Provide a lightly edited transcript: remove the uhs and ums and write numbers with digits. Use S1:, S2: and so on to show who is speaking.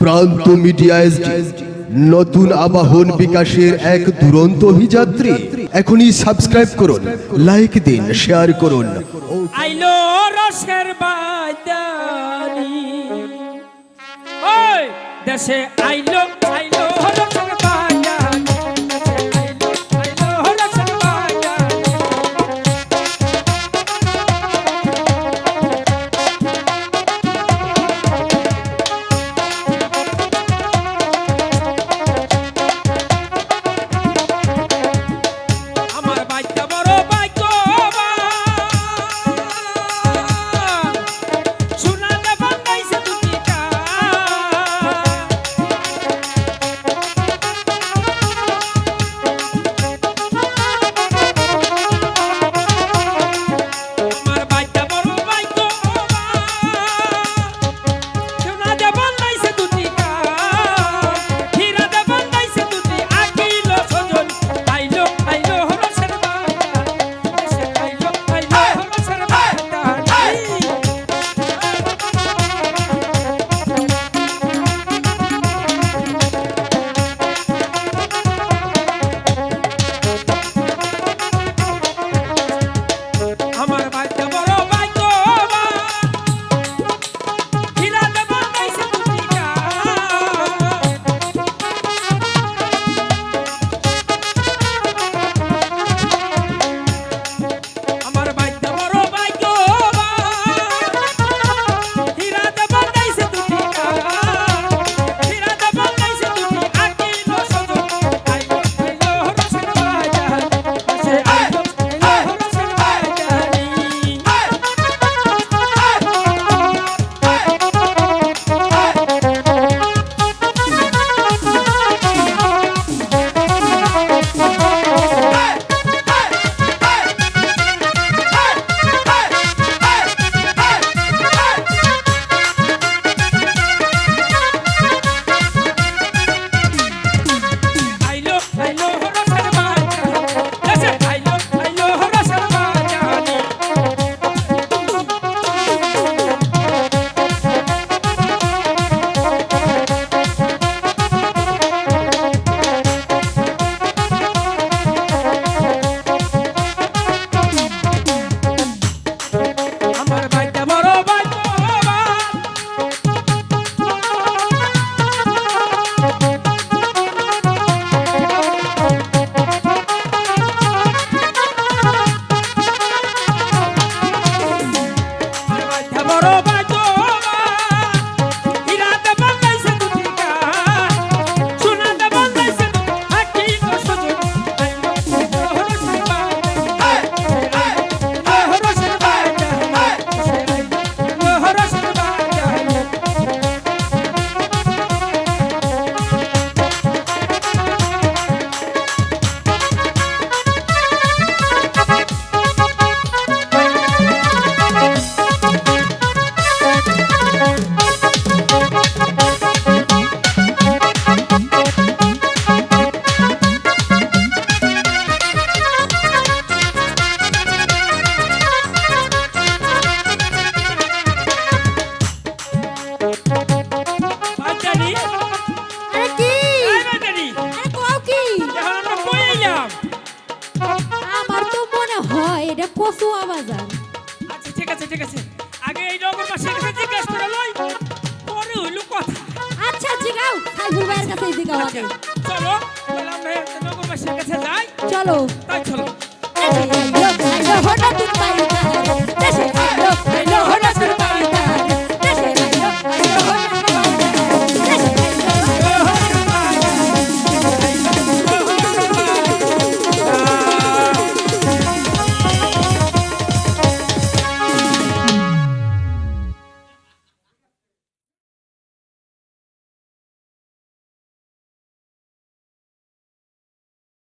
S1: প্রান্ত media SD নতুন আবাহন বিকাশের এক দুরন্ত অভিযাত্রী। এখনই সাবস্ক্রাইব করুন, লাইক দিন, শেয়ার করুন।
S2: আইলো রসের বাজারি ওই দেশে আইলো আইলো রসের বাজারি দেশে আইলো আইলো রসের বাজারি আমার বাইটা বড় বাইকো
S3: কচু বাজার।
S2: আচ্ছা ঠিক আছে ঠিক আছে, আগে এই নগর মাসের কাছে জিজ্ঞেস করে লই, পরে হইলো কথা।
S3: আচ্ছা জিগাও, সাইফুল ভাইয়ের কাছে জিগাও আগে।
S2: চলো তাহলে আমরা নগর মাসের কাছে যাই।
S3: চলো
S2: তাই চলো।
S3: হঠাৎ